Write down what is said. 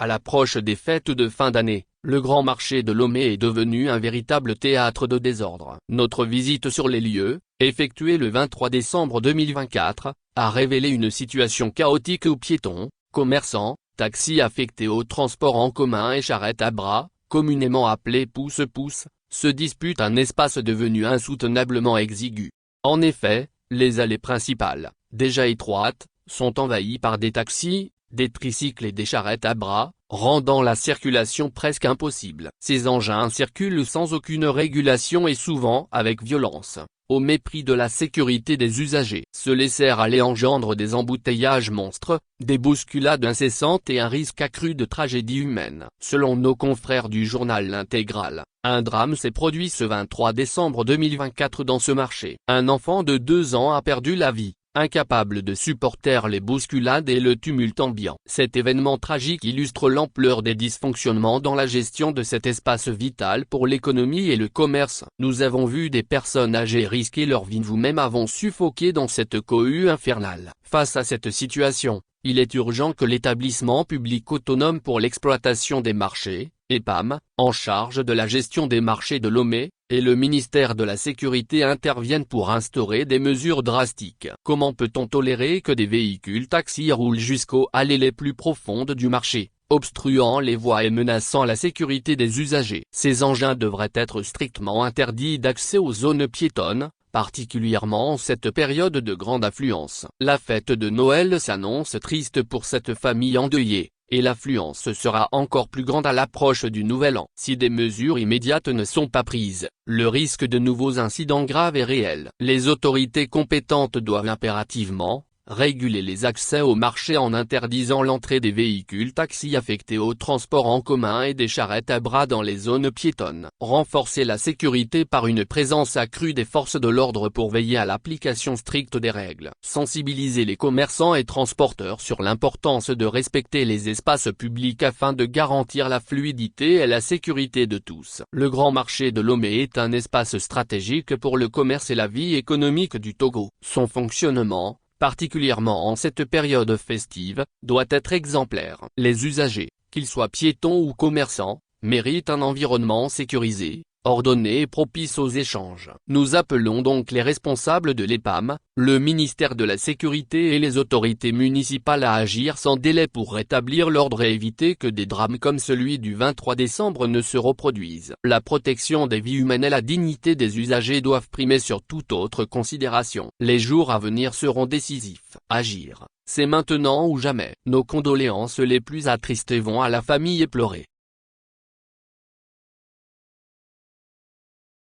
À l'approche des fêtes de fin d'année, le grand marché de Lomé est devenu un véritable théâtre de désordre. Notre visite sur les lieux, effectuée le 23 décembre 2024, a révélé une situation chaotique où piétons, commerçants, taxis affectés au transport en commun et charrettes à bras, communément appelés pousse-pousse, se disputent un espace devenu insoutenablement exigu. En effet, les allées principales, déjà étroites, sont envahies par des taxis, des tricycles et des charrettes à bras, rendant la circulation presque impossible. Ces engins circulent sans aucune régulation et souvent avec violence, au mépris de la sécurité des usagers. Se laisser aller engendre des embouteillages monstres, des bousculades incessantes et un risque accru de tragédie humaine. Selon nos confrères du journal L'Intégral, un drame s'est produit ce 23 décembre 2024 dans ce marché. Un enfant de 2 ans a perdu la vie, incapable de supporter les bousculades et le tumulte ambiant. Cet événement tragique illustre l'ampleur des dysfonctionnements dans la gestion de cet espace vital pour l'économie et le commerce. Nous avons vu des personnes âgées risquer leur vie, nous-mêmes avons suffoqué dans cette cohue infernale. Face à cette situation, il est urgent que l'établissement public autonome pour l'exploitation des marchés, EPAM, en charge de la gestion des marchés de Lomé, et le ministère de la Sécurité interviennent pour instaurer des mesures drastiques. Comment peut-on tolérer que des véhicules taxis roulent jusqu'aux allées les plus profondes du marché, obstruant les voies et menaçant la sécurité des usagers? Ces engins devraient être strictement interdits d'accès aux zones piétonnes, particulièrement en cette période de grande affluence. La fête de Noël s'annonce triste pour cette famille endeuillée, et l'affluence sera encore plus grande à l'approche du Nouvel An. Si des mesures immédiates ne sont pas prises, le risque de nouveaux incidents graves est réel. Les autorités compétentes doivent impérativement réguler les accès au marché en interdisant l'entrée des véhicules taxis affectés au transport en commun et des charrettes à bras dans les zones piétonnes. Renforcer la sécurité par une présence accrue des forces de l'ordre pour veiller à l'application stricte des règles. Sensibiliser les commerçants et transporteurs sur l'importance de respecter les espaces publics afin de garantir la fluidité et la sécurité de tous. Le grand marché de Lomé est un espace stratégique pour le commerce et la vie économique du Togo. Son fonctionnement, particulièrement en cette période festive, doit être exemplaire. Les usagers, qu'ils soient piétons ou commerçants, méritent un environnement sécurisé, ordonné et propice aux échanges. Nous appelons donc les responsables de l'EPAM, le ministère de la Sécurité et les autorités municipales à agir sans délai pour rétablir l'ordre et éviter que des drames comme celui du 23 décembre ne se reproduisent. La protection des vies humaines et la dignité des usagers doivent primer sur toute autre considération. Les jours à venir seront décisifs. Agir, c'est maintenant ou jamais. Nos condoléances les plus attristées vont à la famille éplorée.